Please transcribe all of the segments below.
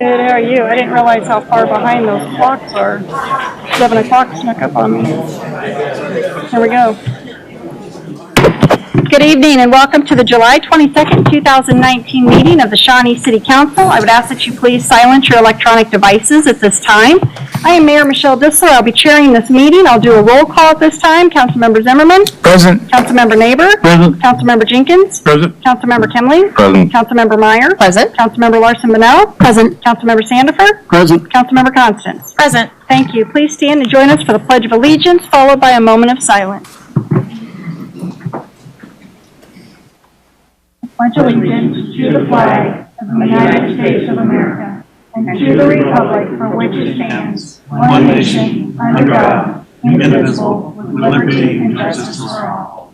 Good, how are you? I didn't realize how far behind those clocks are. 7 o'clock snuck up on me. Here we go. Good evening and welcome to the July 22nd, 2019 meeting of the Shawnee City Council. I would ask that you please silence your electronic devices at this time. I am Mayor Michelle Dissler. I'll be chairing this meeting. I'll do a roll call at this time. Councilmember Zimmerman. Present. Councilmember Neighbor. Present. Councilmember Jenkins. Present. Councilmember Kimling. Present. Councilmember Meyer. Present. Councilmember Larson-Bonnell. Present. Councilmember Sandifer. Present. Councilmember Constance. Present. Thank you. Please stand and join us for the Pledge of Allegiance, followed by a moment of silence. Pledge allegiance to the flag of the United States of America and to the republic for which it stands, one nation, under God, indivisible, with liberty and justice for all.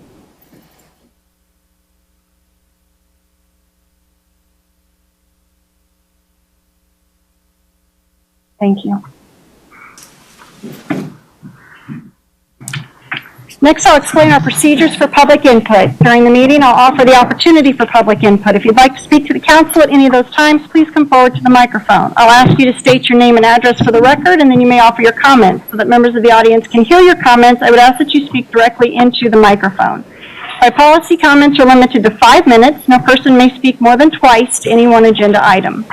Thank you. Next, I'll explain our procedures for public input. During the meeting, I'll offer the opportunity for public input. If you'd like to speak to the council at any of those times, please come forward to the microphone. I'll ask you to state your name and address for the record, and then you may offer your comments. So that members of the audience can hear your comments, I would ask that you speak directly into the microphone. By policy, comments are limited to 5 minutes. No person may speak more than twice to any one agenda item.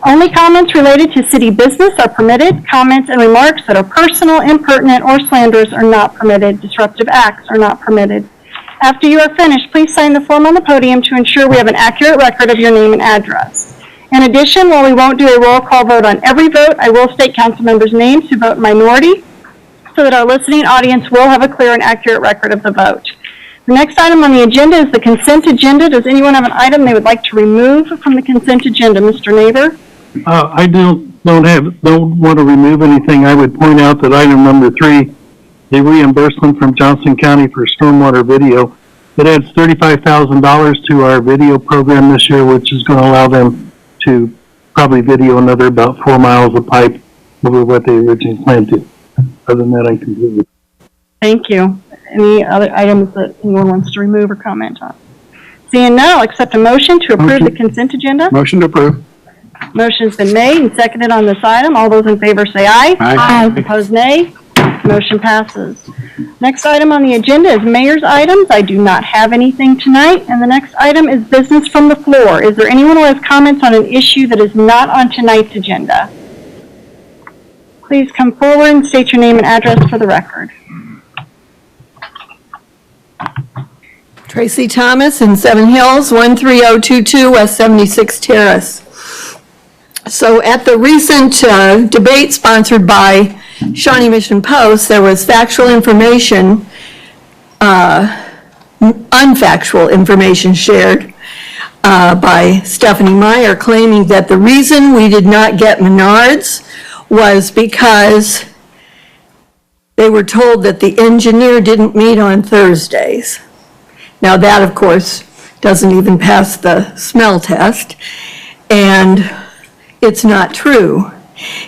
Only comments related to city business are permitted. Comments and remarks that are personal, impertinent, or slanderous are not permitted. Disruptive acts are not permitted. After you are finished, please sign the form on the podium to ensure we have an accurate record of your name and address. In addition, while we won't do a roll call vote on every vote, I will state council members' names who vote minority so that our listening audience will have a clear and accurate record of the vote. The next item on the agenda is the consent agenda. Does anyone have an item they would like to remove from the consent agenda? Mr. Neighbor? I don't want to remove anything. I would point out that item number 3, the reimbursement from Johnson County for stormwater video, it adds $35,000 to our video program this year, which is going to allow them to probably video another about 4 miles of pipe over what they originally planned to. Other than that, I'm completely. Thank you. Any other items that anyone wants to remove or comment on? Seeing none, I'll accept a motion to approve the consent agenda. Motion to approve. Motion's been made and seconded on this item. All those in favor say aye. Aye. Opposed, nay. Motion passes. Next item on the agenda is mayor's items. I do not have anything tonight. And the next item is business from the floor. Is there anyone who has comments on an issue that is not on tonight's agenda? Please come forward and state your name and address for the record. Tracy Thomas in Seven Hills, 13022 West 76th Terrace. So at the recent debate sponsored by Shawnee Mission Post, there was factual information, unfactual information shared by Stephanie Meyer, claiming that the reason we did not get Menards was because they were told that the engineer didn't meet on Thursdays. Now that, of course, doesn't even pass the smell test, and it's not true.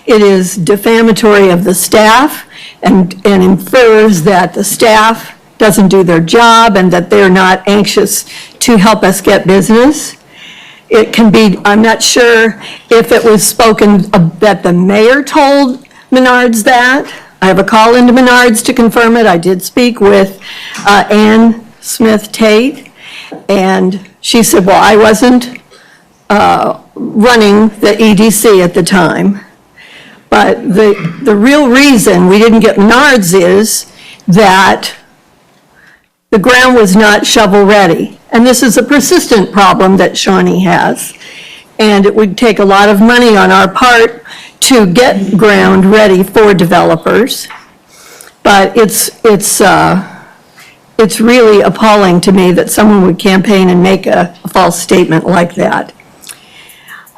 It is defamatory of the staff and infers that the staff doesn't do their job and that they're not anxious to help us get business. It can be, I'm not sure if it was spoken that the mayor told Menards that. I have a call into Menards to confirm it. I did speak with Ann Smith Tate, and she said, well, I wasn't running the EDC at the time. But the real reason we didn't get Menards is that the ground was not shovel-ready. And this is a persistent problem that Shawnee has. And it would take a lot of money on our part to get ground ready for developers. But it's really appalling to me that someone would campaign and make a false statement like that.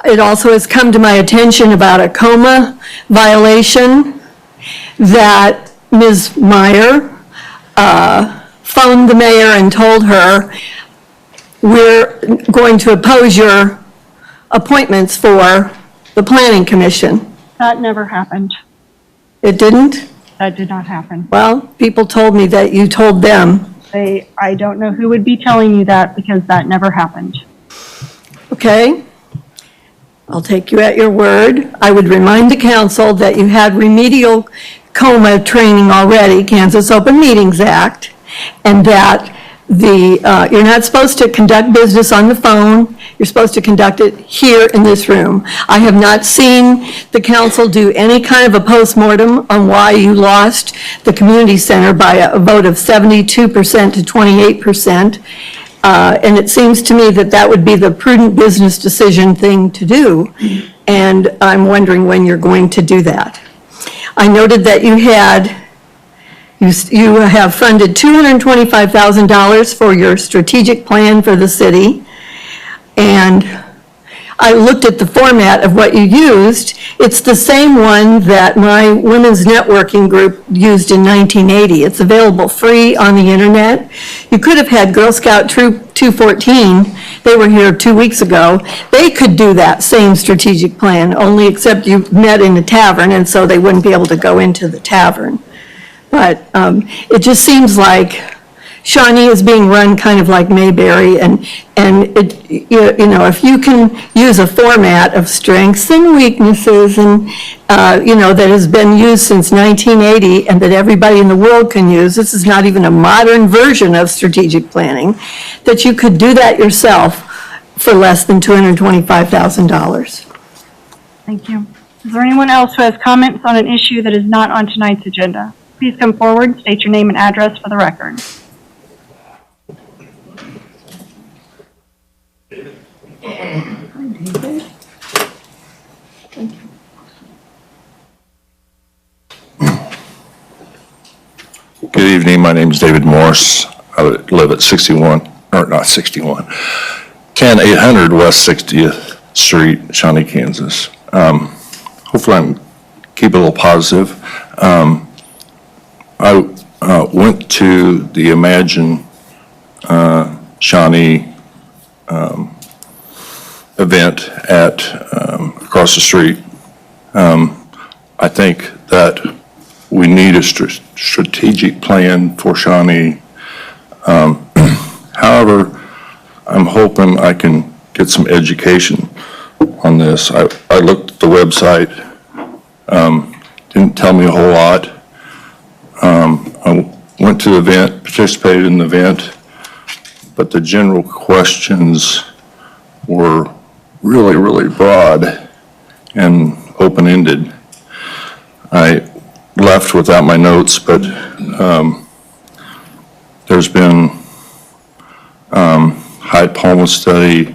It also has come to my attention about a coma violation that Ms. Meyer phoned the mayor and told her, we're going to oppose your appointments for the planning commission. That never happened. It didn't? That did not happen. Well, people told me that you told them. I don't know who would be telling you that because that never happened. Okay? I'll take you at your word. I would remind the council that you had remedial coma training already, Kansas Open Meetings Act, and that you're not supposed to conduct business on the phone. You're supposed to conduct it here in this room. I have not seen the council do any kind of a postmortem on why you lost the community center by a vote of 72% to 28%. And it seems to me that that would be the prudent business decision thing to do. And I'm wondering when you're going to do that. I noted that you have funded $225,000 for your strategic plan for the city. And I looked at the format of what you used. It's the same one that my women's networking group used in 1980. It's available free on the internet. You could have had Girl Scout Troop 214. They were here 2 weeks ago. They could do that same strategic plan, only except you met in a tavern, and so they wouldn't be able to go into the tavern. But it just seems like Shawnee is being run kind of like Mayberry, and it, you know, if you can use a format of strengths and weaknesses and, you know, that has been used since 1980 and that everybody in the world can use, this is not even a modern version of strategic planning, that you could do that yourself for less than $225,000. Thank you. Is there anyone else who has comments on an issue that is not on tonight's agenda? Please come forward, state your name and address for the record. Good evening. My name is David Morse. I live at 10800 West 60th Street, Shawnee, Kansas. Hopefully I'm keep it a little positive. I went to the Imagine Shawnee event at across the street. I think that we need a strategic plan for Shawnee. However, I'm hoping I can get some education on this. I looked at the website, didn't tell me a whole lot. I went to the event, participated in the event, but the general questions were really, really broad and open-ended. I left without my notes, but there's been Hyde Palmer study.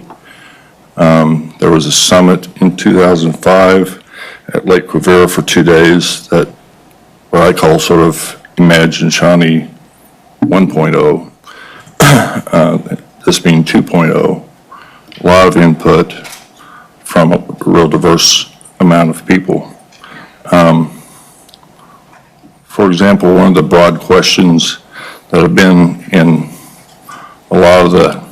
There was a summit in 2005 at Lake Rivera for 2 days that what I call sort of Imagine Shawnee 1.0, this being 2.0. A lot of input from a real diverse amount of people. For example, one of the broad questions that have been in a lot of the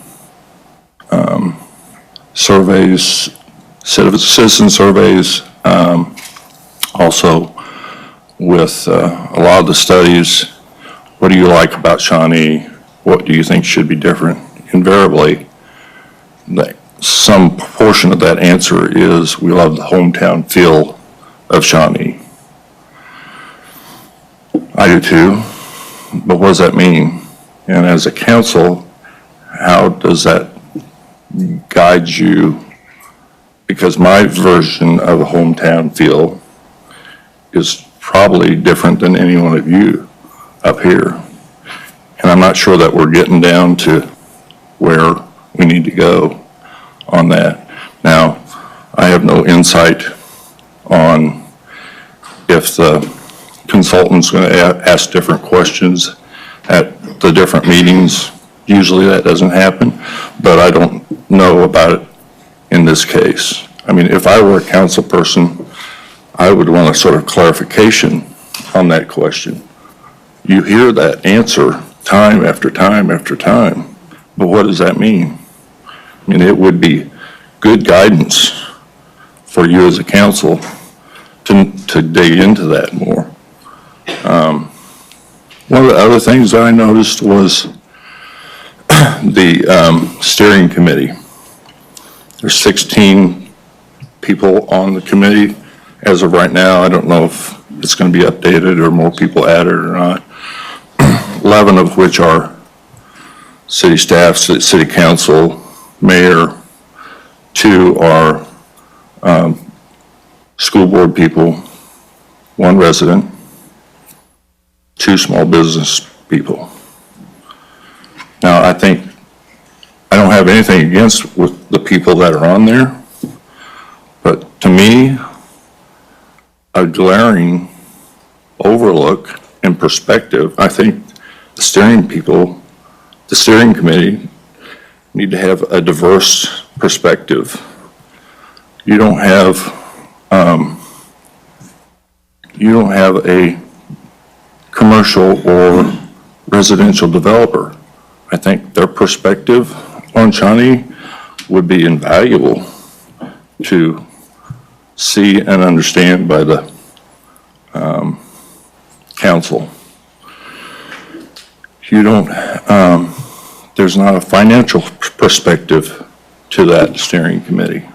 surveys, citizen surveys, also with a lot of the studies, what do you like about Shawnee? What do you think should be different? Invariably, some portion of that answer is we love the hometown feel of Shawnee. I do too, but what does that mean? And as a council, how does that guide you? Because my version of a hometown feel is probably different than any one of you up here. And I'm not sure that we're getting down to where we need to go on that. Now, I have no insight on if the consultant's going to ask different questions at the different meetings. Usually that doesn't happen, but I don't know about it in this case. I mean, if I were a council person, I would want a sort of clarification on that question. You hear that answer time after time after time, but what does that mean? I mean, it would be good guidance for you as a council to dig into that more. One of the other things that I noticed was the steering committee. There's 16 people on the committee as of right now. I don't know if it's going to be updated or more people added or not. 11 of which are city staff, city council, mayor. 2 are school board people, 1 resident, 2 small business people. Now, I think I don't have anything against with the people that are on there, but to me, a glaring overlook in perspective, I think the steering committee need to have a diverse perspective. You don't have a commercial or residential developer. I think their perspective on Shawnee would be invaluable to see and understand by the council. You don't, there's not a financial perspective to that steering committee.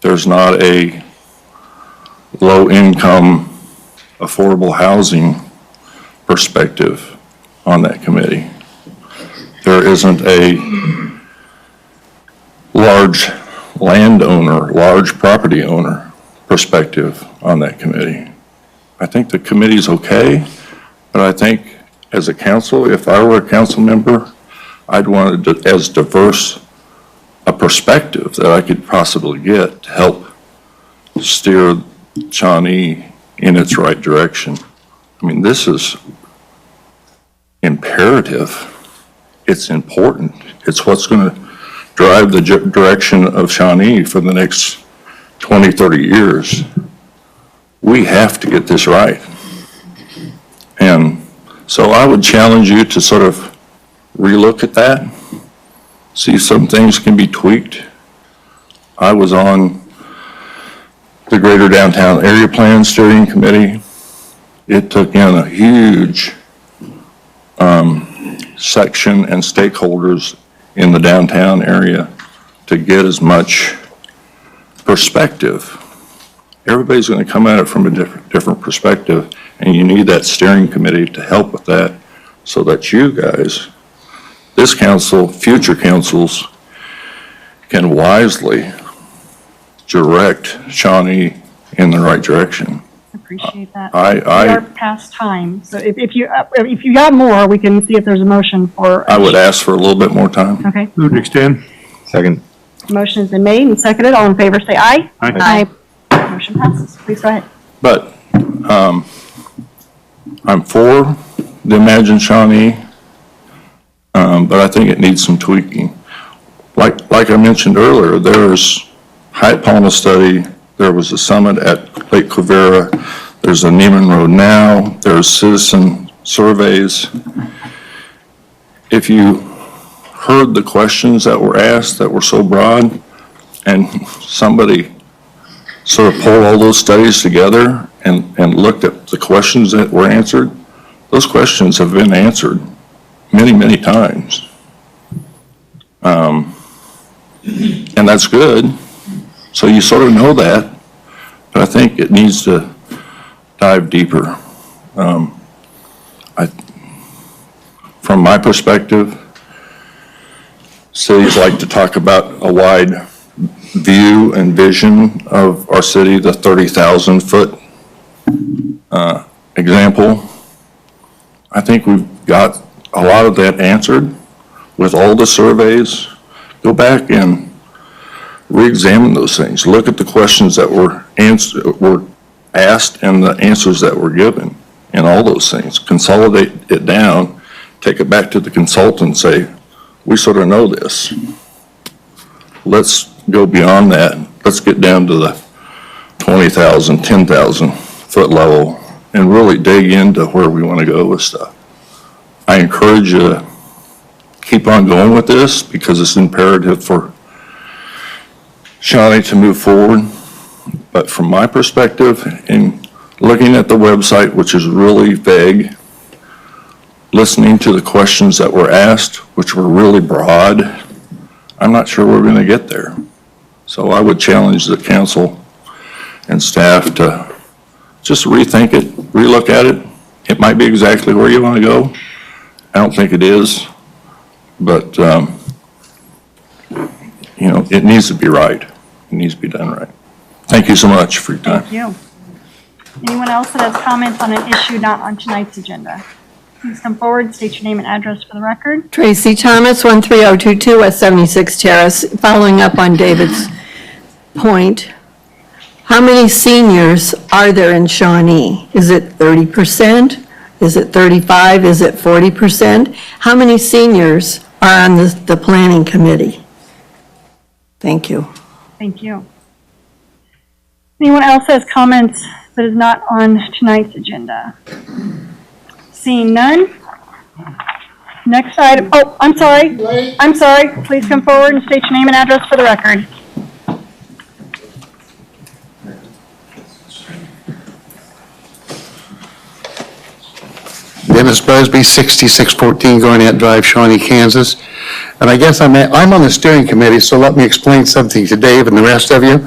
There's not a low-income, affordable housing perspective on that committee. There isn't a large landowner, large property owner perspective on that committee. I think the committee's okay, but I think as a council, if I were a council member, I'd want as diverse a perspective that I could possibly get to help steer Shawnee in its right direction. I mean, this is imperative. It's important. It's what's going to drive the direction of Shawnee for the next 20, 30 years. We have to get this right. And so I would challenge you to sort of relook at that, see some things can be tweaked. I was on the Greater Downtown Area Plan Steering Committee. It took in a huge section and stakeholders in the downtown area to get as much perspective. Everybody's going to come at it from a different perspective, and you need that steering committee to help with that so that you guys, this council, future councils, can wisely direct Shawnee in the right direction. Appreciate that. We are past time, so if you got more, we can see if there's a motion for. I would ask for a little bit more time. Okay. Move to extend. Second. Motion has been made and seconded. All in favor, say aye. Aye. Motion passes. Please go ahead. But I'm for the Imagine Shawnee, but I think it needs some tweaking. Like I mentioned earlier, there's Hyatt Palma study, there was a summit at Lake Quivira, there's a Neiman Road now, there's citizen surveys. If you heard the questions that were asked that were so broad, and somebody sort of pulled all those studies together and looked at the questions that were answered, those questions have been answered many, many times. And that's good. So you sort of know that, but I think it needs to dive deeper. from my perspective, cities like to talk about a wide view and vision of our city, the 30,000 foot example. I think we've got a lot of that answered with all the surveys. Go back and re-examine those things. Look at the questions that were asked and the answers that were given and all those things. Consolidate it down, take it back to the consultant and say, we sort of know this. Let's go beyond that. Let's get down to the 20,000, 10,000 foot level and really dig into where we want to go with stuff. I encourage you to keep on going with this because it's imperative for Shawnee to move forward. But from my perspective, in looking at the website, which is really vague, listening to the questions that were asked, which were really broad, I'm not sure we're going to get there. So I would challenge the council and staff to just rethink it, relook at it. It might be exactly where you want to go. I don't think it is, but, you know, it needs to be right. It needs to be done right. Thank you so much for your time. Thank you. Anyone else that has comments on an issue not on tonight's agenda? Please come forward, state your name and address for the record. Tracy Thomas, 13022 West 76 Terrace. Following up on David's point, how many seniors are there in Shawnee? Is it 30%? Is it 35? Is it 40%? How many seniors are on the planning committee? Thank you. Thank you. Anyone else has comments that is not on tonight's agenda? Seeing none. Next item, oh, I'm sorry. I'm sorry. Please come forward and state your name and address for the record. Dennis Busby, 6614 Garnett Drive, Shawnee, Kansas. And I guess I'm on the steering committee, so let me explain something to Dave and the rest of you.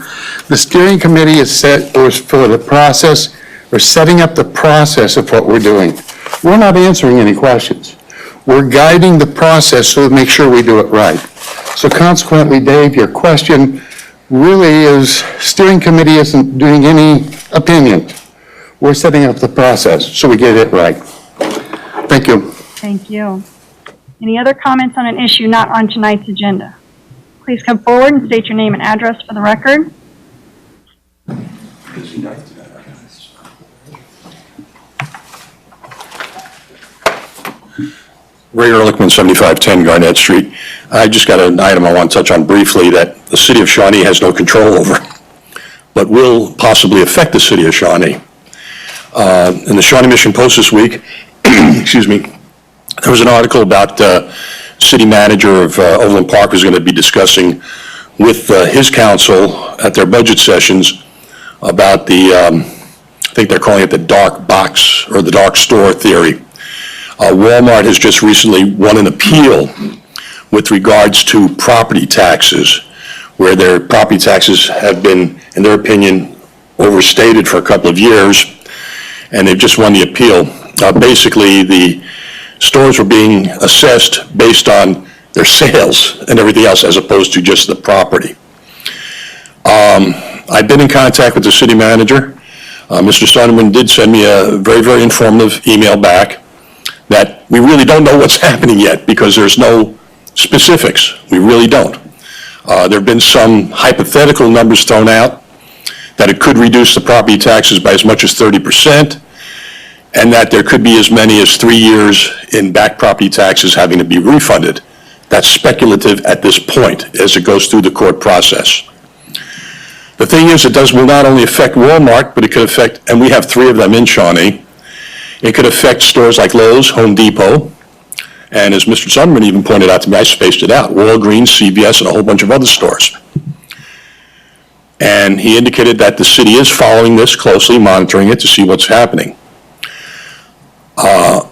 The steering committee is set for the process, or setting up the process of what we're doing. We're not answering any questions. We're guiding the process so to make sure we do it right. So consequently, Dave, your question really is, steering committee isn't doing any opinion. We're setting up the process so we get it right. Thank you. Thank you. Any other comments on an issue not on tonight's agenda? Please come forward and state your name and address for the record. Ray Ehrlichman, 7510 Garnett Street. I just got an item I want to touch on briefly that the city of Shawnee has no control over, but will possibly affect the city of Shawnee. In the Shawnee Mission Post this week, excuse me, there was an article about city manager of Overland Park was going to be discussing with his council at their budget sessions about the, I think they're calling it the dark box or the dark store theory. Walmart has just recently won an appeal with regards to property taxes, where their property taxes have been, in their opinion, overstated for a couple of years, and they've just won the appeal. Basically, the stores were being assessed based on their sales and everything else as opposed to just the property. I've been in contact with the city manager. Mr. Sonderman did send me a very, very informative email back that we really don't know what's happening yet because there's no specifics. We really don't. There have been some hypothetical numbers thrown out that it could reduce the property taxes by as much as 30%, and that there could be as many as 3 years in back property taxes having to be refunded. That's speculative at this point as it goes through the court process. The thing is, will not only affect Walmart, but it could affect, and we have 3 of them in Shawnee, it could affect stores like Lowe's, Home Depot, and as Mr. Sonderman even pointed out to me, I spaced it out, Walgreens, CVS, and a whole bunch of other stores. And he indicated that the city is following this closely, monitoring it to see what's happening.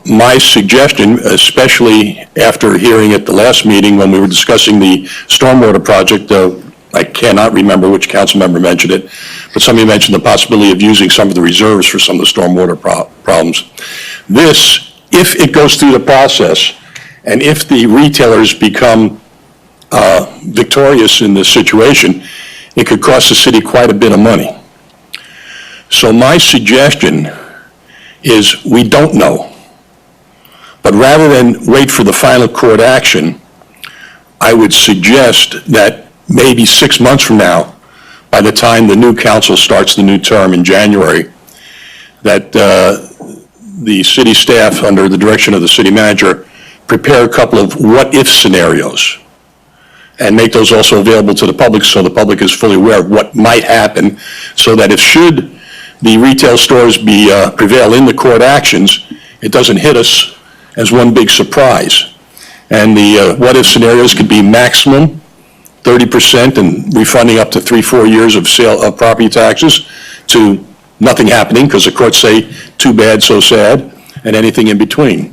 My suggestion, especially after hearing at the last meeting when we were discussing the stormwater project, I cannot remember which council member mentioned it, but somebody mentioned the possibility of using some of the reserves for some of the stormwater problems. This, if it goes through the process And if the retailers become victorious in this situation, it could cost the city quite a bit of money. So my suggestion is we don't know. But rather than wait for the final court action, I would suggest that maybe 6 months from now, by the time the new council starts the new term in January, that the city staff, under the direction of the city manager, prepare a couple of what-if scenarios and make those also available to the public so the public is fully aware of what might happen, so that if should the retail stores prevail in the court actions, it doesn't hit us as one big surprise. And the what-if scenarios could be maximum 30% and refunding up to 3-4 years of sale of property taxes, to nothing happening because the courts say too bad, so sad, and anything in between.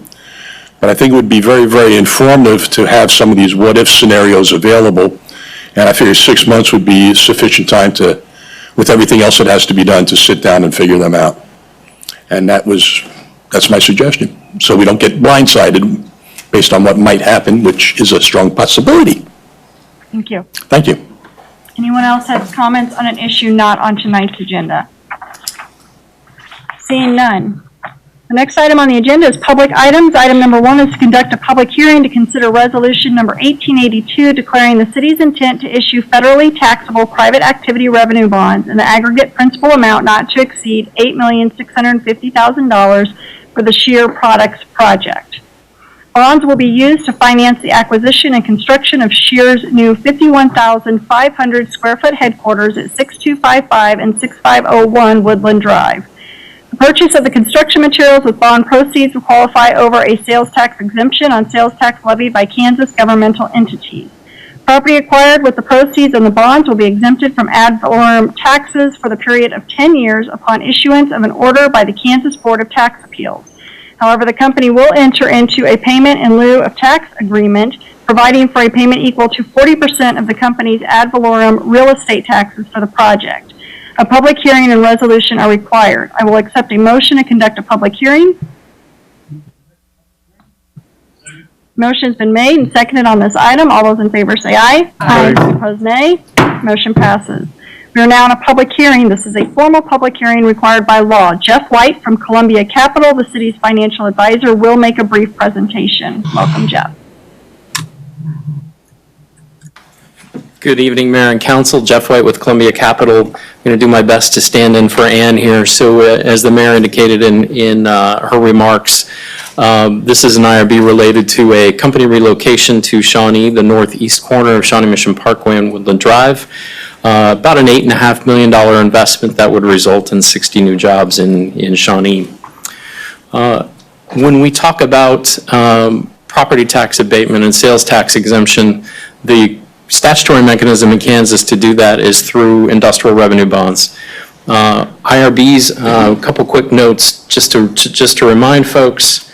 But I think it would be very, very informative to have some of these what-if scenarios available, and I figure 6 months would be sufficient time to, with everything else that has to be done, to sit down and figure them out. And that's my suggestion, so we don't get blindsided based on what might happen, which is a strong possibility. Thank you. Thank you. Anyone else has comments on an issue not on tonight's agenda? Seeing none. The next item on the agenda is public items. Item number 1 is to conduct a public hearing to consider resolution number 1882, declaring the city's intent to issue federally taxable private activity revenue bonds in the aggregate principal amount not to exceed $8,650,000 for the Schier Products Project. Bonds will be used to finance the acquisition and construction of Schier's new 51,500 square foot headquarters at 6255 and 6501 Woodland Drive. The purchase of the construction materials with bond proceeds will qualify over a sales tax exemption on sales tax levied by Kansas governmental entities. Property acquired with the proceeds on the bonds will be exempted from ad valorem taxes for the period of 10 years upon issuance of an order by the Kansas Board of Tax Appeals. However, the company will enter into a payment in lieu of tax agreement, providing for a payment equal to 40% of the company's ad valorem real estate taxes for the project. A public hearing and resolution are required. I will accept a motion to conduct a public hearing. Motion has been made and seconded on this item. All those in favor say aye. Aye. Opposed, nay. Motion passes. We are now in a public hearing. This is a formal public hearing required by law. Jeff White from Columbia Capital, the city's financial advisor, will make a brief presentation. Welcome, Jeff. Good evening, Mayor and Council. Jeff White with Columbia Capital. I'm going to do my best to stand in for Ann here. So as the Mayor indicated in her remarks, this is an IRB related to a company relocation to Shawnee, the northeast corner of Shawnee Mission Parkway and Woodland Drive. About an $8.5 million investment that would result in 60 new jobs in Shawnee. When we talk about property tax abatement and sales tax exemption, the statutory mechanism in Kansas to do that is through industrial revenue bonds. IRBs, a couple quick notes just to remind folks.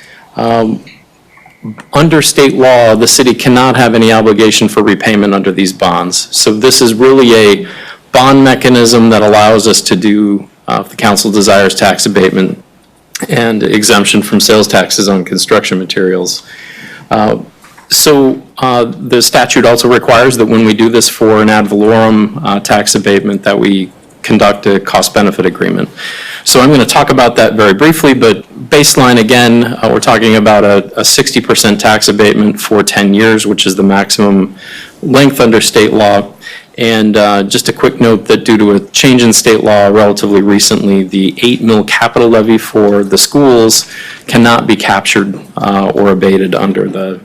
Under state law, the city cannot have any obligation for repayment under these bonds. So this is really a bond mechanism that allows us to do, if the council desires, tax abatement and exemption from sales taxes on construction materials. The statute also requires that when we do this for an ad valorem tax abatement, that we conduct a cost-benefit agreement. So I'm going to talk about that very briefly, but baseline again, we're talking about a 60% tax abatement for 10 years, which is the maximum length under state law. And just a quick note that due to a change in state law relatively recently, the 8 mil capital levy for the schools cannot be captured or abated under the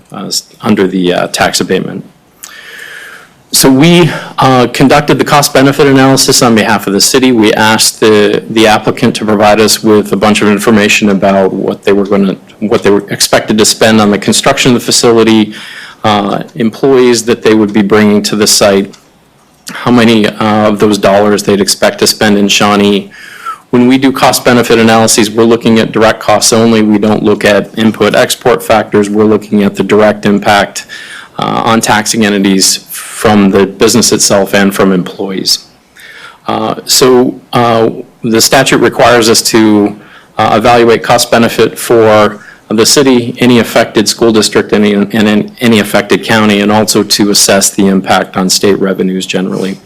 tax abatement. So we conducted the cost-benefit analysis on behalf of the city. We asked the applicant to provide us with a bunch of information about what they were expected to spend on the construction of the facility, employees that they would be bringing to the site, how many of those dollars they'd expect to spend in Shawnee. When we do cost-benefit analyses, we're looking at direct costs only. We don't look at input-export factors. We're looking at the direct impact on taxing entities from the business itself and from employees. The statute requires us to evaluate cost-benefit for the city, any affected school district, and any affected county, and also to assess the impact on state revenues generally.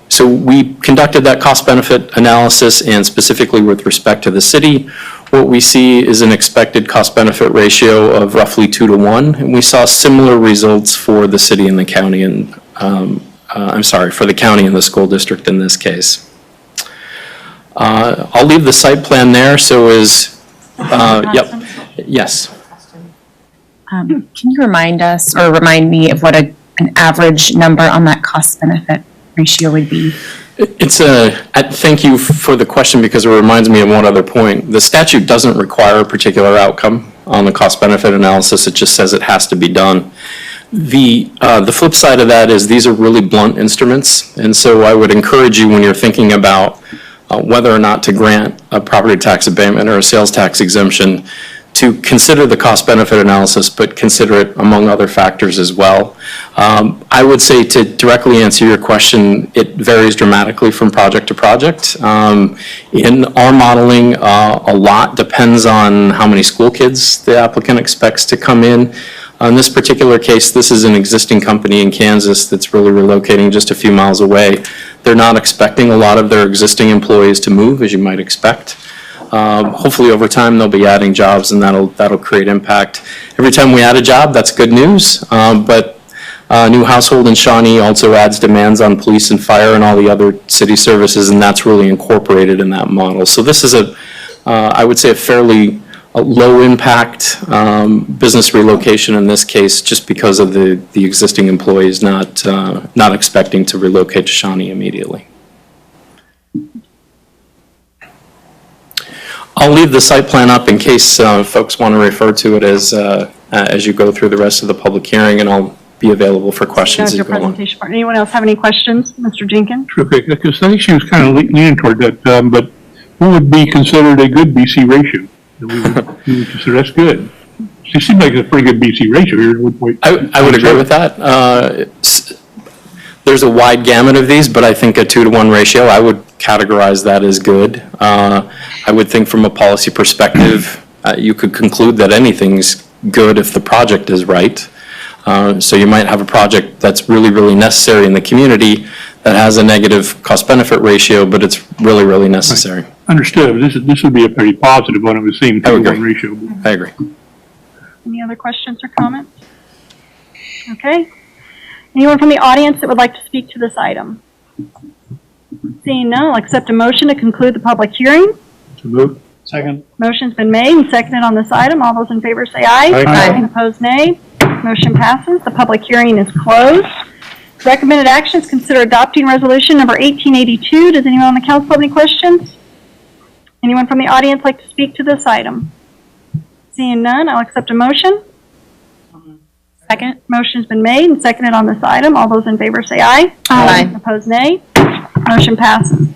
So we conducted that cost-benefit analysis, and specifically with respect to the city, what we see is an expected cost-benefit ratio of roughly 2 to 1, and we saw similar results for the city and the county, and for the county and the school district in this case. I'll leave the site plan there, so yep, yes. Can you remind us or remind me of what an average number on that cost-benefit ratio would be? Thank you for the question, because it reminds me of one other point. The statute doesn't require a particular outcome on the cost-benefit analysis. It just says it has to be done. The flip side of that is these are really blunt instruments, and so I would encourage you, when you're thinking about whether or not to grant a property tax abatement or a sales tax exemption, to consider the cost-benefit analysis, but consider it among other factors as well. I would say, to directly answer your question, it varies dramatically from project to project. In our modeling, a lot depends on how many school kids the applicant expects to come in. In this particular case, this is an existing company in Kansas that's really relocating just a few miles away. They're not expecting a lot of their existing employees to move, as you might expect. Hopefully over time they'll be adding jobs, and that'll create impact. Every time we add a job, that's good news, but a new household in Shawnee also adds demands on police and fire and all the other city services, and that's really incorporated in that model. So this is I would say a fairly low impact business relocation in this case, just because of the existing employees not expecting to relocate to Shawnee immediately. I'll leave the site plan up in case folks want to refer to it as you go through the rest of the public hearing, and I'll be available for questions as you go along. Presentation part. Anyone else have any questions? Mr. Jenkins? Real quick, because I think she was kind of leaning toward that, but what would be considered a good BC ratio? We would consider that's good. It seems like it's a pretty good BC ratio here. I would agree with that. There's a wide gamut of these, but I think a 2 to 1 ratio, I would categorize that as good. I would think from a policy perspective, you could conclude that anything's good if the project is right. So you might have a project that's really, really necessary in the community that has a negative cost-benefit ratio, but it's really, really necessary. Right. Understood. This would be a pretty positive one of the same 2 to 1 ratio. I agree. Any other questions or comments? Okay. Anyone from the audience that would like to speak to this item? Seeing none, I'll accept a motion to conclude the public hearing. So moved. Second. Motion's been made and seconded on this item. All those in favor say aye. Aye. Opposed, nay. Motion passes. The public hearing is closed. Recommended actions: consider adopting resolution number 1882. Does anyone on the council have any questions? Anyone from the audience like to speak to this item? Seeing none, I'll accept a motion. Second. Motion's been made and seconded on this item. All those in favor say aye. Aye. Opposed, nay. Motion passes.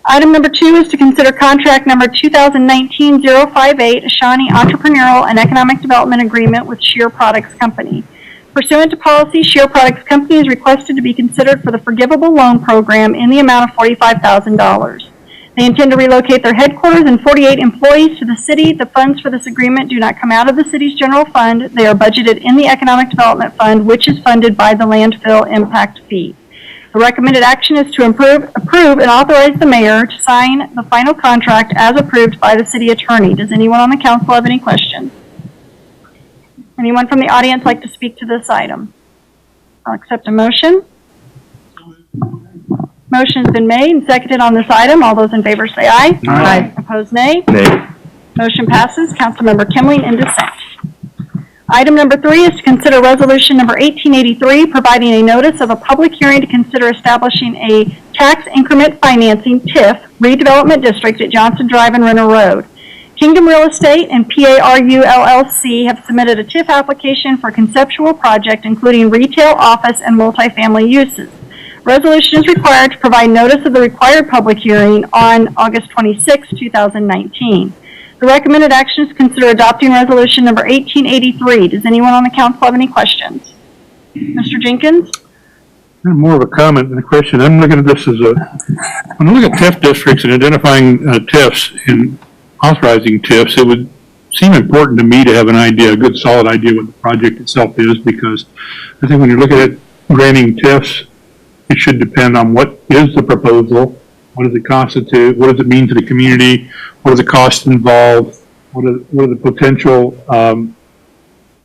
Item number 2 is to consider contract number 2019-058, a Shawnee Entrepreneurial and Economic Development Agreement with Schier Products Company. Pursuant to policy, Schier Products Company is requested to be considered for the forgivable loan program in the amount of $45,000. They intend to relocate their headquarters and 48 employees to the city. The funds for this agreement do not come out of the city's general fund. They are budgeted in the Economic Development Fund, which is funded by the landfill impact fee. The recommended action is to approve and authorize the mayor to sign the final contract as approved by the city attorney. Does anyone on the council have any questions? Anyone from the audience like to speak to this item? I'll accept a motion. Motion's been made and seconded on this item. All those in favor say aye. Aye. Opposed, nay. Nay. Motion passes. Councilmember Kimling in dissent. Item number 3 is to consider resolution number 1883, providing a notice of a public hearing to consider establishing a tax increment financing TIF redevelopment district at Johnson Drive and Renner Road. Kingdom Real Estate and PARU LLC have submitted a TIF application for a conceptual project including retail, office, and multifamily uses. Resolution is required to provide notice of the required public hearing on August 26, 2019. The recommended action is to consider adopting resolution number 1883. Does anyone on the council have any questions? Mr. Jenkins? More of a comment than a question. I'm looking at this as when I look at TIF districts and identifying TIFs and authorizing TIFs, it would seem important to me to have an idea, a good solid idea what the project itself is, because I think when you're looking at granting TIFs, it should depend on what is the proposal, what does it constitute, what does it mean to the community, what are the costs involved, what are the potential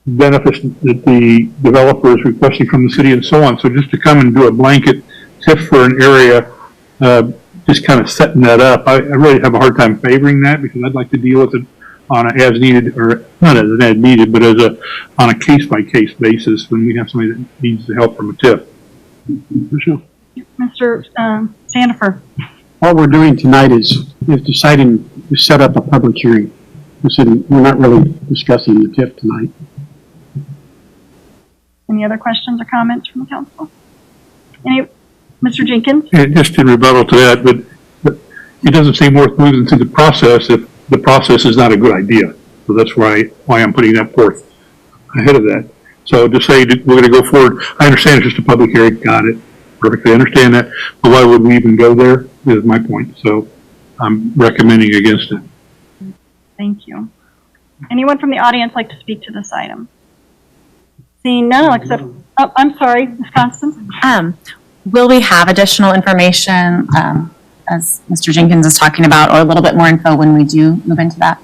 benefits that the developer is requesting from the city and so on. So just to come and do a blanket TIF for an area, just kind of setting that up, I really have a hard time favoring that, because I'd like to deal with it on a as needed, or not as needed, but on a case-by-case basis when we have somebody that needs the help from a TIF. Michelle? Mr. Sandifer. What we're doing tonight is deciding to set up a public hearing. We're not really discussing the TIF tonight. Any other questions or comments from the council? Mr. Jenkins? Yeah, just in rebuttal to that, but it doesn't seem worth moving through the process if the process is not a good idea. So that's why I'm putting that forth ahead of that. So to say that we're going to go forward, I understand it's just a public hearing, got it, perfectly understand that, but why would we even go there is my point. So I'm recommending against it. Thank you. Anyone from the audience like to speak to this item? Seeing none, I'll accept, oh, I'm sorry, Ms. Constance? Will we have additional information, as Mr. Jenkins is talking about, or a little bit more info when we do move into that?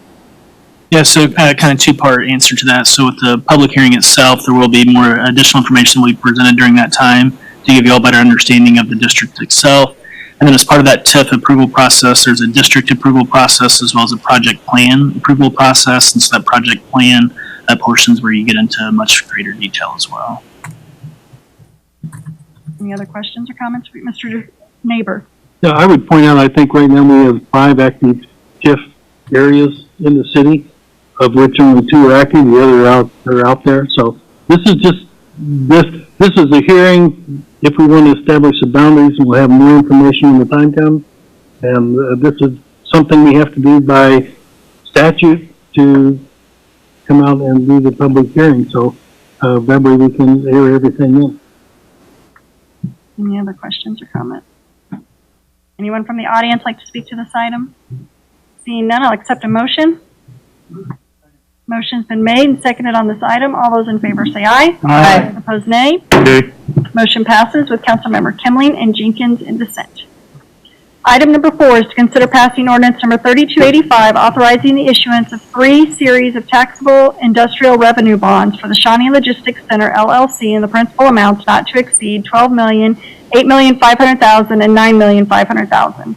Yeah, so kind of two-part answer to that. So with the public hearing itself, there will be more additional information that will be presented during that time to give you all a better understanding of the district itself. And then as part of that TIF approval process, there's a district approval process as well as a project plan approval process. And so that project plan, that portion is where you get into much greater detail as well. Any other questions or comments for Mr. Neighbor? Yeah, I would point out, I think right now we have 5 active TIF areas in the city, of which only 2 are active, the other are out there. So this is just, this is a hearing if we want to establish the boundaries, and we'll have more information when the time comes. And this is something we have to do by statute to come out and do the public hearing. So that way we can air everything in. Any other questions or comments? Anyone from the audience like to speak to this item? Seeing none, I'll accept a motion. Motion's been made and seconded on this item. All those in favor say aye. Aye. Opposed, nay. Okay. Motion passes with Councilmember Kimling and Jenkins in dissent. Item number 4 is to consider passing ordinance number 3285, authorizing the issuance of 3 series of taxable industrial revenue bonds for the Shawnee Logistics Center LLC in the principal amounts not to exceed $12,000,000, $8,500,000, and $9,500,000.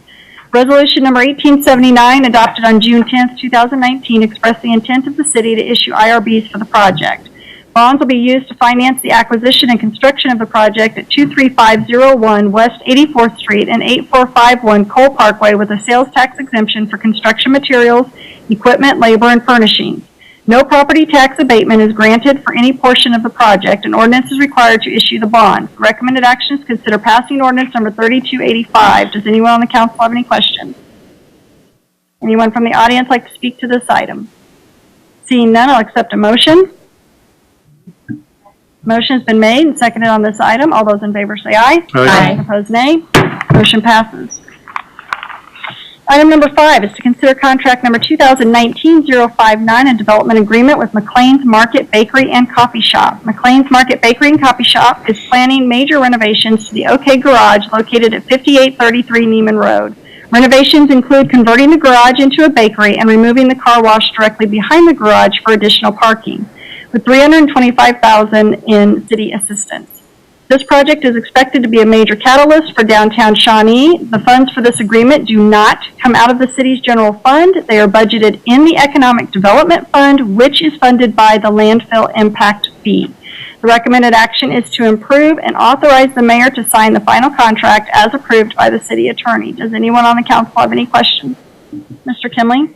Resolution number 1879, adopted on June 10th, 2019, expressed the intent of the city to issue IRBs for the project. Bonds will be used to finance the acquisition and construction of the project at 23501 West 84th Street and 8451 Cole Parkway with a sales tax exemption for construction materials, equipment, labor, and furnishings. No property tax abatement is granted for any portion of the project. An ordinance is required to issue the bond. Recommended actions consider passing ordinance number 3285. Does anyone on the council have any questions? Anyone from the audience like to speak to this item? Seeing none, I'll accept a motion. Motion's been made and seconded on this item. All those in favor say aye. Aye. Opposed, nay. Motion passes. Item number 5 is to consider contract number 2019-059, a development agreement with McLean's Market Bakery and Coffee Shop. McLean's Market Bakery and Coffee Shop is planning major renovations to the OK Garage located at 5833 Neiman Road. Renovations include converting the garage into a bakery and removing the car wash directly behind the garage for additional parking, with $325,000 in city assistance. This project is expected to be a major catalyst for downtown Shawnee. The funds for this agreement do not come out of the city's general fund. They are budgeted in the Economic Development Fund, which is funded by the landfill impact fee. The recommended action is to approve and authorize the mayor to sign the final contract as approved by the city attorney. Does anyone on the council have any questions? Mr. Kimling?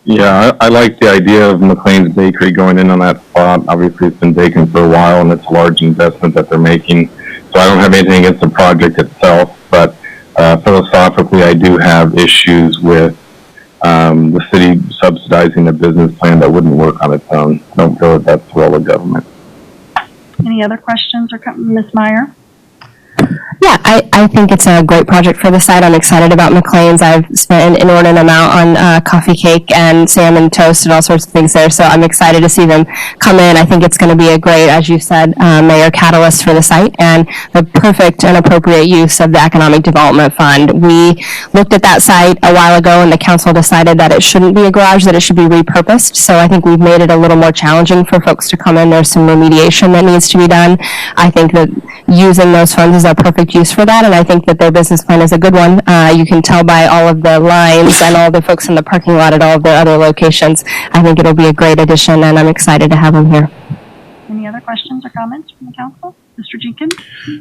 Yeah, I like the idea of McLean's Bakery going in on that spot. Obviously, it's been vacant for a while, and it's a large investment that they're making. So I don't have anything against the project itself, but philosophically, I do have issues with the city subsidizing a business plan that wouldn't work on its own. I don't feel that that's the role of government. Any other questions or Ms. Meyer? Yeah, I think it's a great project for the site. I'm excited about McLean's. I've spent an inordinate amount on coffee cake and salmon toast and all sorts of things there, so I'm excited to see them come in. I think it's going to be a great, as you said, mayor catalyst for the site and the perfect and appropriate use of the Economic Development Fund. We looked at that site a while ago, and the council decided that it shouldn't be a garage, that it should be repurposed, so I think we've made it a little more challenging for folks to come in. There's some remediation that needs to be done. I think that using those funds is a perfect use for that, and I think that their business plan is a good one. You can tell by all of the lines and all the folks in the parking lot at all of their other locations. I think it'll be a great addition, and I'm excited to have them here. Any other questions or comments from the council? Mr. Jenkins?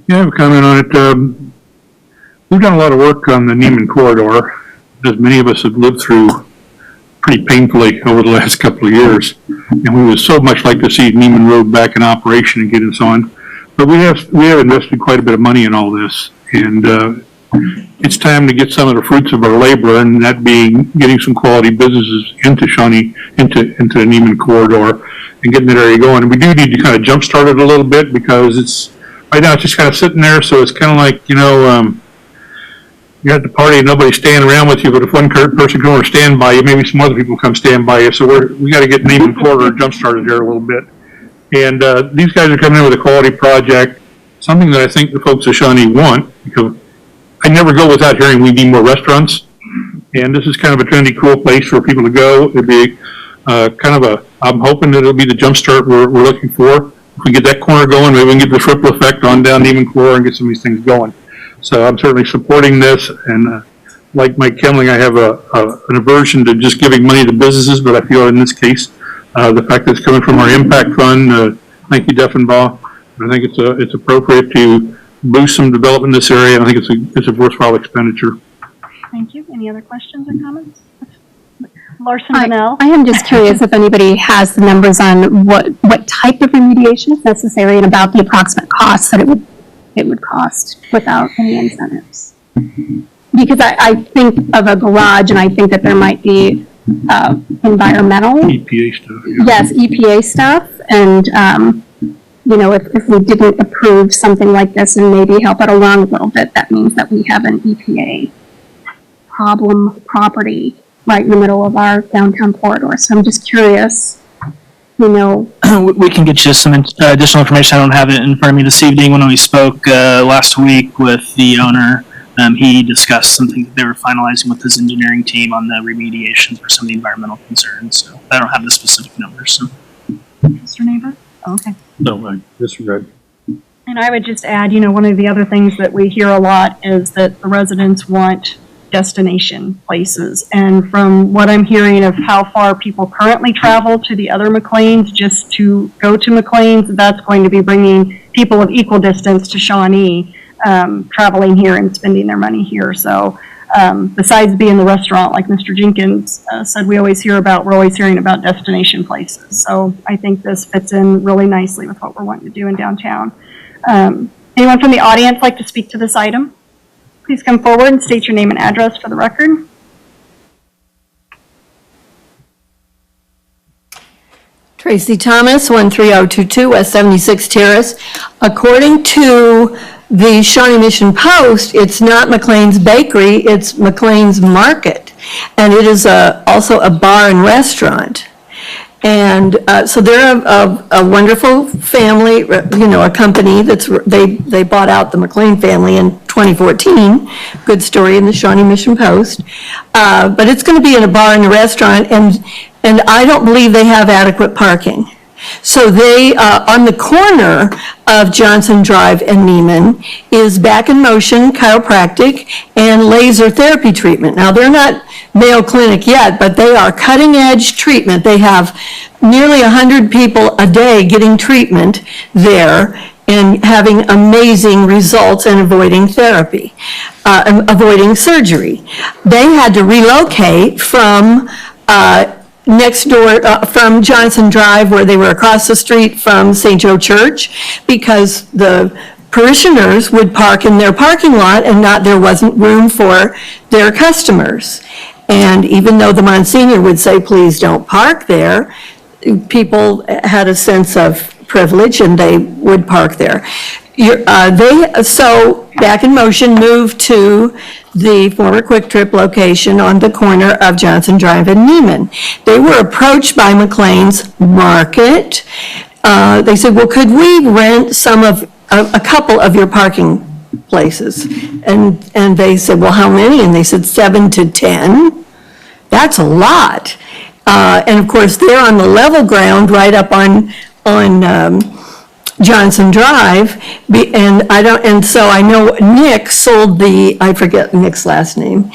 Yeah, I have a comment on it. We've done a lot of work on the Neiman corridor, as many of us have lived through pretty painfully over the last couple of years. And we would so much like to see Neiman Road back in operation and get us on. But we have invested quite a bit of money in all this, and it's time to get some of the fruits of our labor, and that being getting some quality businesses into Shawnee, into the Neiman corridor, and getting that area going. And we do need to kind of jumpstart it a little bit, because right now it's just kind of sitting there. So it's kind of like, you're at the party and nobody's staying around with you, but if one person can over stand by you, maybe some other people come stand by you. So we got to get Neiman corridor jumpstarted there a little bit. And these guys are coming in with a quality project, something that I think the folks of Shawnee want, because I never go without hearing we need more restaurants. And this is kind of a trendy, cool place for people to go. It'd be I'm hoping that it'll be the jumpstart we're looking for. If we get that corner going, maybe we can get the triple effect on down Neiman Corridor and get some of these things going. So I'm certainly supporting this. And like Mike Kemling, I have an aversion to just giving money to businesses, but I feel in this case, the fact that it's coming from our impact fund, thank you, Deffenbaugh. I think it's appropriate to boost some development in this area, and I think it's a worthwhile expenditure. Thank you. Any other questions or comments? Larson Bonnell? I am just curious if anybody has the numbers on what type of remediation is necessary and about the approximate cost that it would cost without any incentives. Because I think of a garage, and I think that there might be environmental. EPA stuff. Yeah. Yes, EPA stuff. And, if we didn't approve something like this and maybe help it along a little bit, that means that we have an EPA problem property right in the middle of our downtown corridor. So I'm just curious, We can get you some additional information. I don't have it in front of me this evening. When we spoke last week with the owner, he discussed something that they were finalizing with his engineering team on the remediation for some of the environmental concerns. So I don't have the specific numbers. So. Mr. Neighbor? Okay. No, I disregard. And I would just add, one of the other things that we hear a lot is that the residents want destination places. And from what I'm hearing of how far people currently travel to the other McLean's just to go to McLean's, that's going to be bringing people of equal distance to Shawnee, traveling here and spending their money here. So besides being the restaurant, like Mr. Jenkins said, we're always hearing about destination places. So I think this fits in really nicely with what we're wanting to do in downtown. Anyone from the audience like to speak to this item? Please come forward and state your name and address for the record. Tracy Thomas, 13022 West 76 Terrace. According to the Shawnee Mission Post, it's not McLean's Bakery, it's McLean's Market. And it is also a bar and restaurant. And so they're a wonderful family, a company they bought out the McLean family in 2014. Good story in the Shawnee Mission Post. But it's going to be in a bar and a restaurant, and I don't believe they have adequate parking. So they, on the corner of Johnson Drive and Neiman, is Back in Motion Chiropractic and Laser Therapy Treatment. Now, they're not Mayo Clinic yet, but they are cutting-edge treatment. They have nearly 100 people a day getting treatment there and having amazing results and avoiding therapy, avoiding surgery. They had to relocate from next door from Johnson Drive, where they were across the street from St. Joe Church, because the parishioners would park in their parking lot and there wasn't room for their customers. And even though the Monsignor would say, please don't park there, people had a sense of privilege and they would park there. So Back in Motion moved to the former Quick Trip location on the corner of Johnson Drive and Neiman. They were approached by McLean's Market. They said, well, could we rent a couple of your parking places? And they said, well, how many? And they said 7 to 10. That's a lot. And of course, they're on the level ground right up on Johnson Drive. And so I know Nick sold I forget Nick's last name.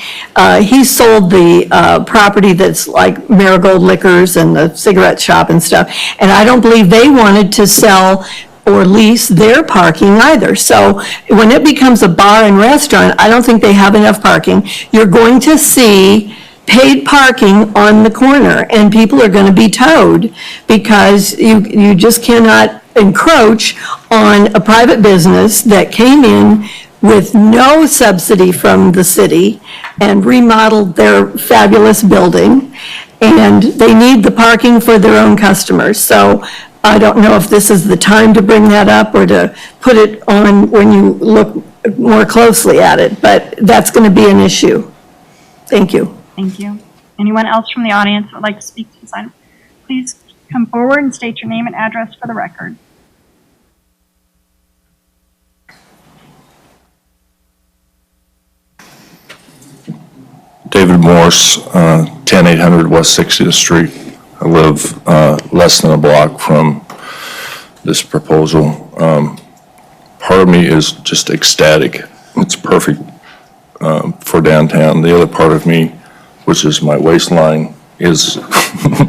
He sold the property that's like Marigold Liquors and the cigarette shop and stuff. And I don't believe they wanted to sell or lease their parking either. So when it becomes a bar and restaurant, I don't think they have enough parking. You're going to see paid parking on the corner, and people are going to be towed because you just cannot encroach on a private business that came in with no subsidy from the city and remodeled their fabulous building, and they need the parking for their own customers. So I don't know if this is the time to bring that up or to put it on when you look more closely at it, but that's going to be an issue. Thank you. Thank you. Anyone else from the audience that would like to speak to this item? Please come forward and state your name and address for the record. David Morse, 10800 West 60th Street. I live less than a block from this proposal. Part of me is just ecstatic. It's perfect for downtown. The other part of me, which is my waistline, is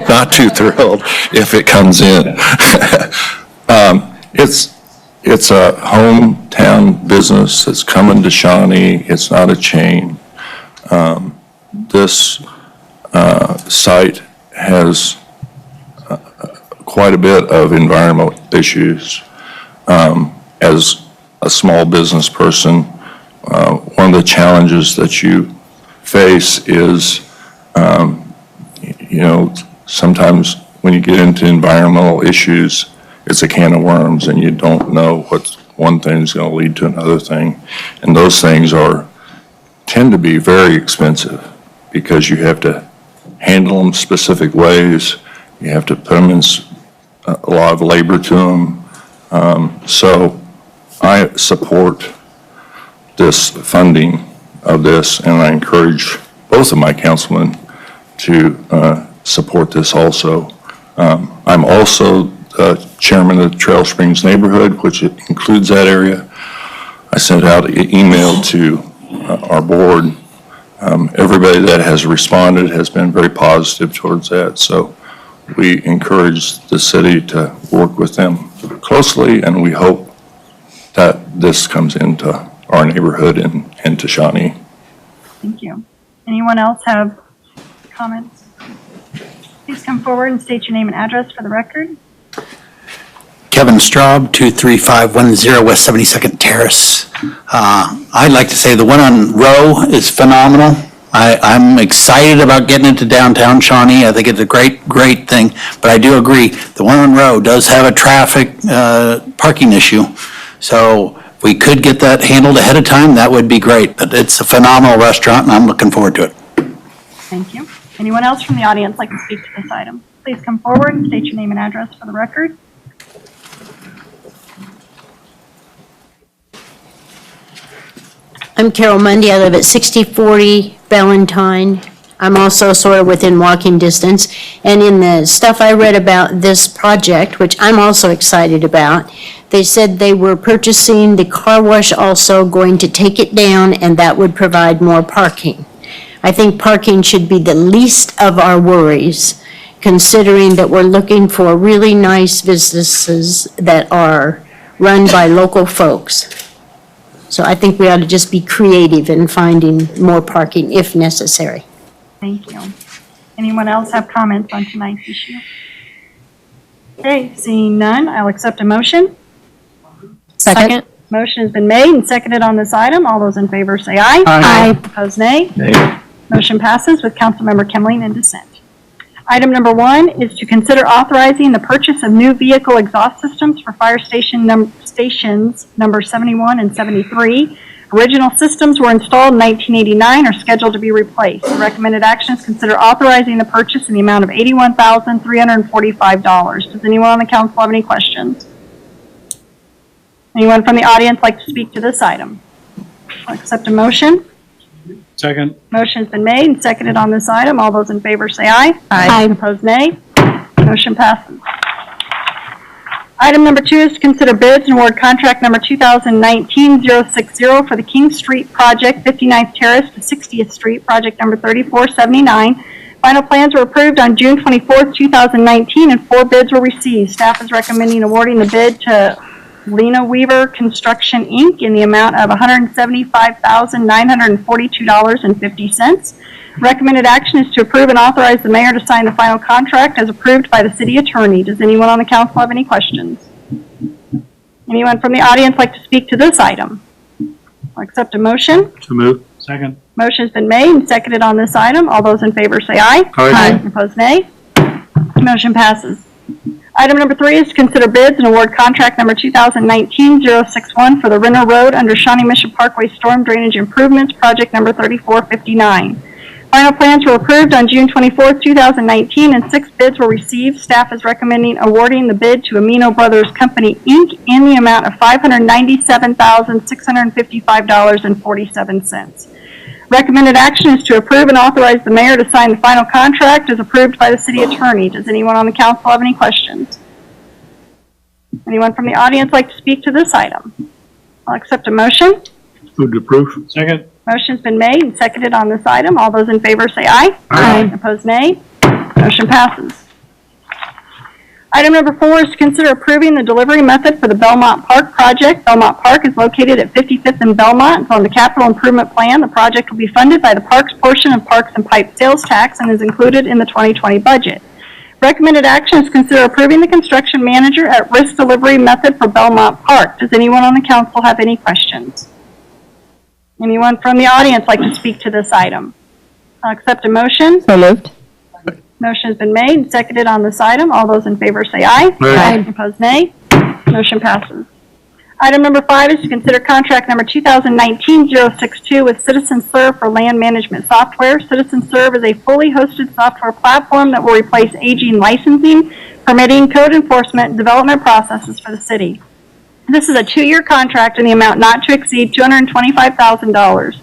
not too thrilled if it comes in. It's a hometown business that's coming to Shawnee. It's not a chain. This site has quite a bit of environmental issues. As a small business person, one of the challenges that you face is, sometimes when you get into environmental issues, it's a can of worms and you don't know what one thing's going to lead to another thing. And those things tend to be very expensive because you have to handle them specific ways. You have to put them in a lot of labor to them. So I support this funding of this, and I encourage both of my councilmen to support this also. I'm also the chairman of the Trail Springs neighborhood, which includes that area. I sent out an email to our board. Everybody that has responded has been very positive towards that. So we encourage the city to work with them closely, and we hope that this comes into our neighborhood and to Shawnee. Thank you. Anyone else have comments? Please come forward and state your name and address for the record. Kevin Straub, 23510 West 72nd Terrace. I'd like to say the one on Row is phenomenal. I'm excited about getting into downtown Shawnee. I think it's a great thing, but I do agree, the one on Row does have a traffic parking issue. So if we could get that handled ahead of time, that would be great, but it's a phenomenal restaurant and I'm looking forward to it. Thank you. Anyone else from the audience like to speak to this item? Please come forward and state your name and address for the record. I'm Carol Mundy. I live at 6040 Valentine. I'm also sort of within walking distance. And in the stuff I read about this project, which I'm also excited about, they said they were purchasing the car wash also, going to take it down, and that would provide more parking. I think parking should be the least of our worries, considering that we're looking for really nice businesses that are run by local folks. So I think we ought to just be creative in finding more parking if necessary. Thank you. Anyone else have comments on tonight's issue? Okay, seeing none, I'll accept a motion. Second. Motion has been made and seconded on this item. All those in favor say aye. Aye. Opposed, nay. Nay. Motion passes with Councilmember Kemling in dissent. Item number 1 is to consider authorizing the purchase of new vehicle exhaust systems for fire stations number 71 and 73. Original systems were installed in 1989 are scheduled to be replaced. The recommended action is consider authorizing the purchase in the amount of $81,345. Does anyone on the council have any questions? Anyone from the audience like to speak to this item? I'll accept a motion. Second. Motion's been made and seconded on this item. All those in favor say aye. Aye. Opposed, nay. Motion passes. Item number 2 is to consider bids and award contract number 2019-060 for the King Street Project, 59th Terrace to 60th Street, project number 3479. Final plans were approved on June 24th, 2019, and 4 bids were received. Staff is recommending awarding the bid to Lena Weaver Construction, Inc. in the amount of $175,942.50. Recommended action is to approve and authorize the mayor to sign the final contract as approved by the city attorney. Does anyone on the council have any questions? Anyone from the audience like to speak to this item? I'll accept a motion. So moved. Second. Motion's been made and seconded on this item. All those in favor say aye. Aye. Opposed, nay. Motion passes. Item number 3 is to consider bids and award contract number 2019-061 for the Renner Road under Shawnee Mission Parkway Storm Drainage Improvements, project number 3459. Final plans were approved on June 24th, 2019, and 6 bids were received. Staff is recommending awarding the bid to Amino Brothers Company, Inc. in the amount of $597,655.47. Recommended action is to approve and authorize the mayor to sign the final contract as approved by the city attorney. Does anyone on the council have any questions? Anyone from the audience like to speak to this item? I'll accept a motion. Move to approve. Second. Motion's been made and seconded on this item. All those in favor say aye. Aye. Opposed, nay. Motion passes. Item number 4 is to consider approving the delivery method for the Belmont Park project. Belmont Park is located at 55th and Belmont. It's on the capital improvement plan. The project will be funded by the parks portion of Parks and Pipe sales tax and is included in the 2020 budget. Recommended action is to consider approving the construction manager at risk delivery method for Belmont Park. Does anyone on the council have any questions? Anyone from the audience like to speak to this item? I'll accept a motion. So moved. Motion has been made and seconded on this item. All those in favor say aye. Aye. Opposed, nay. Motion passes. Item number 5 is to consider contract number 2019-062 with Citizen Serve for land management software. Citizen Serve is a fully hosted software platform that will replace aging licensing, permitting, code enforcement, and development processes for the city. This is a 2-year contract in the amount not to exceed $225,000.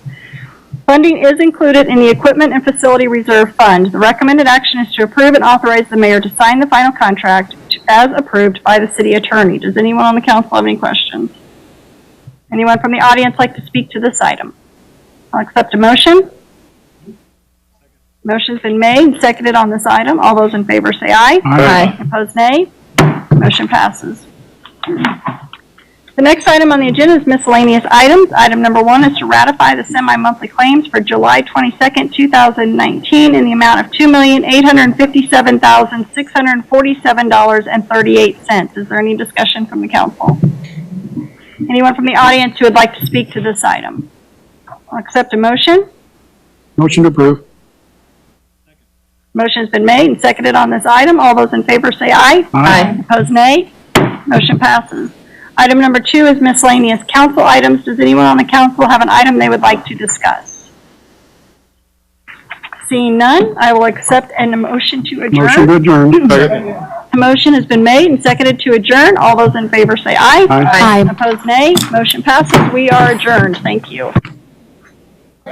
Funding is included in the Equipment and Facility Reserve Fund. The recommended action is to approve and authorize the mayor to sign the final contract as approved by the city attorney. Does anyone on the council have any questions? Anyone from the audience like to speak to this item? I'll accept a motion. Motion's been made and seconded on this item. All those in favor say aye. Aye. Opposed, nay. Motion passes. The next item on the agenda is miscellaneous items. Item number 1 is to ratify the semi-monthly claims for July 22nd, 2019 in the amount of $2,857,647.38. Is there any discussion from the council? Anyone from the audience who would like to speak to this item? I'll accept a motion. Motion to approve. Motion has been made and seconded on this item. All those in favor say aye. Aye. Opposed, nay. Motion passes. Item number 2 is miscellaneous council items. Does anyone on the council have an item they would like to discuss? Seeing none, I will accept a motion to adjourn. Motion to adjourn. A motion has been made and seconded to adjourn. All those in favor say aye. Aye. Opposed, nay. Motion passes. We are adjourned. Thank you.